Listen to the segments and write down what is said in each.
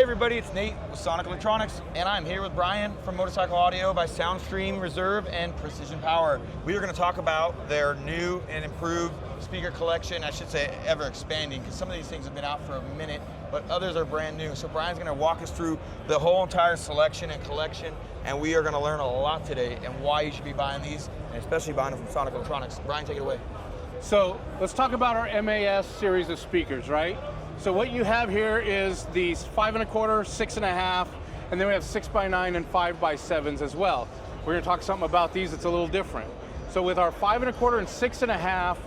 Hey everybody, it's Nate with Sonic Electronix, and I'm here with Brian from Motorcycle Audio by SoundStream Reserve and Precision Power. We are going to talk about their new and improved speaker collection, I should say ever expanding, because some of these things have been out for a minute, but others are brand new. So Brian's going to walk us through the whole entire selection and collection, and we are going to learn a lot today and why you should be buying these, and especially buying them from Sonic Electronix. Brian, take it away. So let's talk about our MAS series of speakers, right? So what you have here is these 5 1/4, 6.5, and then we have 6x9 and 5x7s as well. We're going to talk something about these that's a little different. So with our 5 1/4 and 6.5,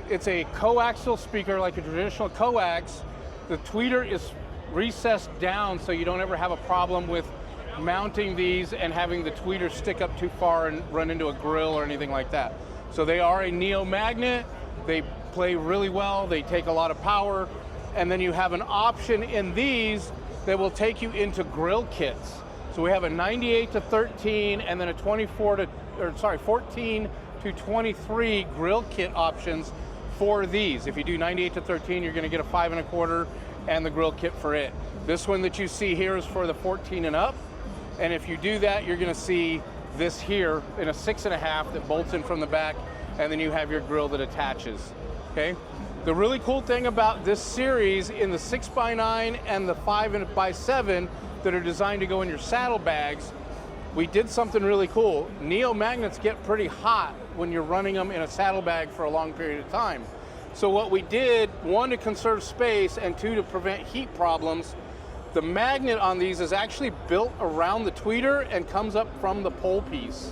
it's a coaxial speaker like a traditional coax. The tweeter is recessed down so you don't ever have a problem with mounting these and having the tweeter stick up too far and run into a grill or anything like that. So they are a neo magnet. They play really well. They take a lot of power. And then you have an option in these that will take you into grill kits. So we have a 98 to 13 and then a 14 to 23 grill kit options for these. If you do 98 to 13, you're going to get a 5 1/4 and the grill kit for it. This one that you see here is for the 14 and up. And if you do that, you're going to see this here in a 6.5 that bolts in from the back, and then you have your grill that attaches. Okay. The really cool thing about this series in the 6x9 and the 5x7 that are designed to go in your saddlebags, we did something really cool. Neo magnets get pretty hot when you're running them in a saddlebag for a long period of time. So what we did, one, to conserve space, and two, to prevent heat problems, the magnet on these is actually built around the tweeter and comes up from the pole piece.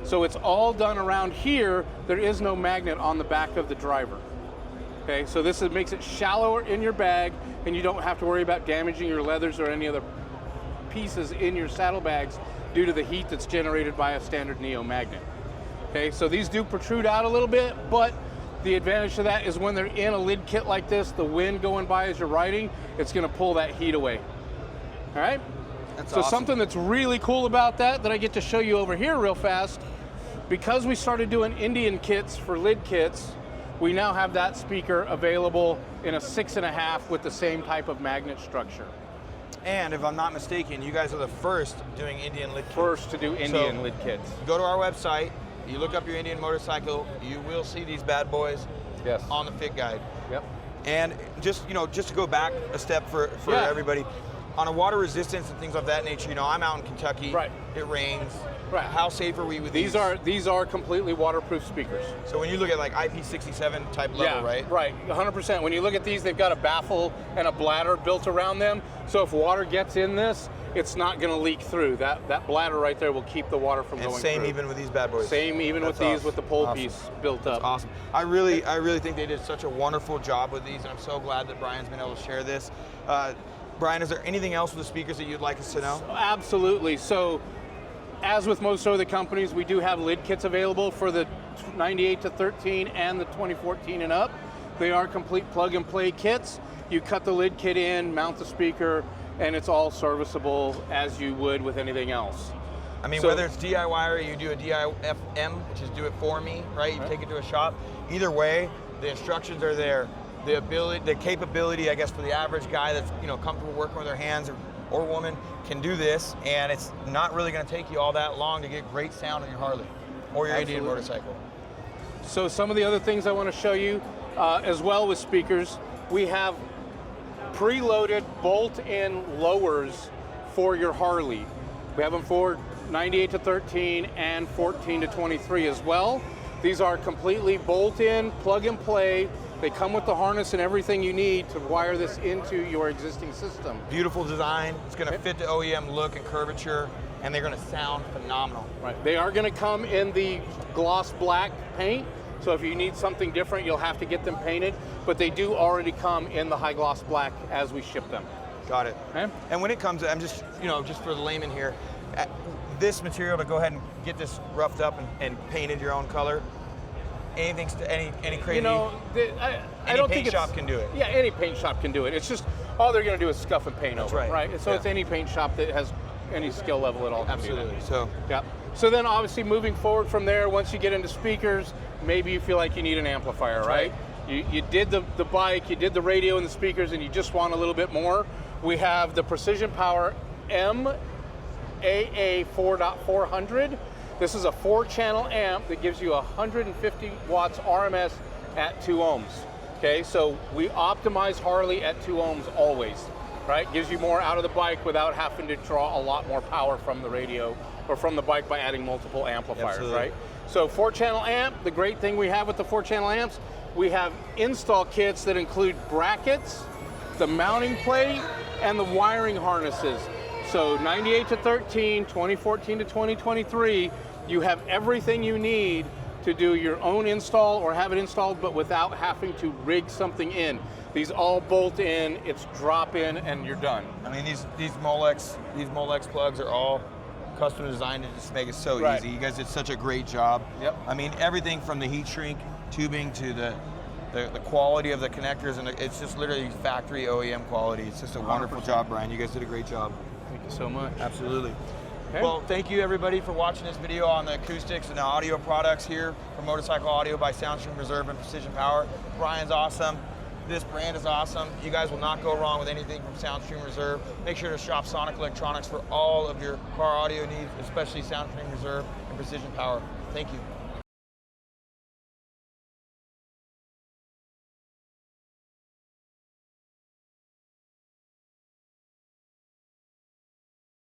So it's all done around here. There is no magnet on the back of the driver. Okay, so this makes it shallower in your bag, and you don't have to worry about damaging your leathers or any other pieces in your saddlebags due to the heat that's generated by a standard Neo magnet. Okay, so these do protrude out a little bit, but the advantage of that is when they're in a lid kit like this, the wind going by as you're riding, it's going to pull that heat away. All right? That's so awesome. Something that's really cool about that I get to show you over here real fast, because we started doing Indian kits for lid kits, we now have that speaker available in a 6.5 with the same type of magnet structure. And if I'm not mistaken, you guys are the first doing Indian lid kits. First to do Indian lid kits. Go to our website, you look up your Indian motorcycle, you will see these bad boys on the fit guide. Yep. And just to go back a step for everybody, on a water resistance and things of that nature, I'm out in Kentucky, right. It rains. Right. How safe are we with these? These are completely waterproof speakers. So when you look at like IP67 type level, right? Right, 100%. When you look at these, they've got a baffle and a bladder built around them. So if water gets in this, it's not going to leak through. That bladder right there will keep the water from going through. And same even with these bad boys. Same even with these with the pole piece built up. That's awesome. I really think they did such a wonderful job with these, and I'm so glad that Brian's been able to share this. Brian, is there anything else with the speakers that you'd like us to know? Absolutely. So, as with most other companies, we do have lid kits available for the 98 to 13 and the 2014 and up. They are complete plug and play kits. You cut the lid kit in, mount the speaker, and it's all serviceable as you would with anything else. I mean, whether it's DIY or you do a DIFM, which is do it for me, right? You take it to a shop. Either way, the instructions are there. The capability, I guess, for the average guy that's comfortable working with their hands or woman can do this, and it's not really going to take you all that long to get great sound on your Harley or your Indian motorcycle. So some of the other things I want to show you as well with speakers, we have preloaded bolt-in lowers for your Harley. We have them for 98 to 13 and 14 to 23 as well. These are completely bolt-in, plug and play. They come with the harness and everything you need to wire this into your existing system. Beautiful Design. It's going to fit the OEM look and curvature, and they're going to sound phenomenal. Right. They are going to come in the gloss black paint, so if you need something different, you'll have to get them painted, but they do already come in the high gloss black as we ship them. Got it. Okay. And when it comes, I'm just, just for the layman here, this material to go ahead and get this roughed up and painted your own color, any crazy, any paint shop can do it. Yeah, any paint shop can do it. It's just, all they're going to do is scuff and paint over it, right? So it's any paint shop that has any skill level at all. Absolutely. So, yeah. So then obviously moving forward from there, once you get into speakers, maybe you feel like you need an amplifier, right? You did the bike, you did the radio and the speakers, and you just want a little bit more. We have the Precision Power MAA 4.400. This is a 4-channel amp that gives you 150 watts RMS at 2 ohms. Okay, so we optimize Harley at 2 ohms always, right? Gives you more out of the bike without having to draw a lot more power from the radio or from the bike by adding multiple amplifiers, Absolutely. right? So 4-channel amp, the great thing we have with the 4-channel amps, we have install kits that include brackets, the mounting plate, and the wiring harnesses. So 98 to 13, 2014 to 2023, you have everything you need to do your own install or have it installed, but without having to rig something in. These all bolt in, it's drop in, and you're done. I mean, these Molex plugs are all custom designed to just make it so Right. easy. You guys did such a great job. Yep. I mean, everything from the heat shrink tubing to the quality of the connectors, and it's just literally factory OEM quality. It's just a wonderful 100%. job, Brian. You guys did a great job. Thank you so much. Absolutely. Okay. Well, thank you everybody for watching this video on the acoustics and the audio products here from Motorcycle Audio by SoundStream Reserve and Precision Power. Brian's awesome. This brand is awesome. You guys will not go wrong with anything from SoundStream Reserve. Make sure to shop Sonic Electronix for all of your car audio needs, especially SoundStream Reserve and Precision Power. Thank you.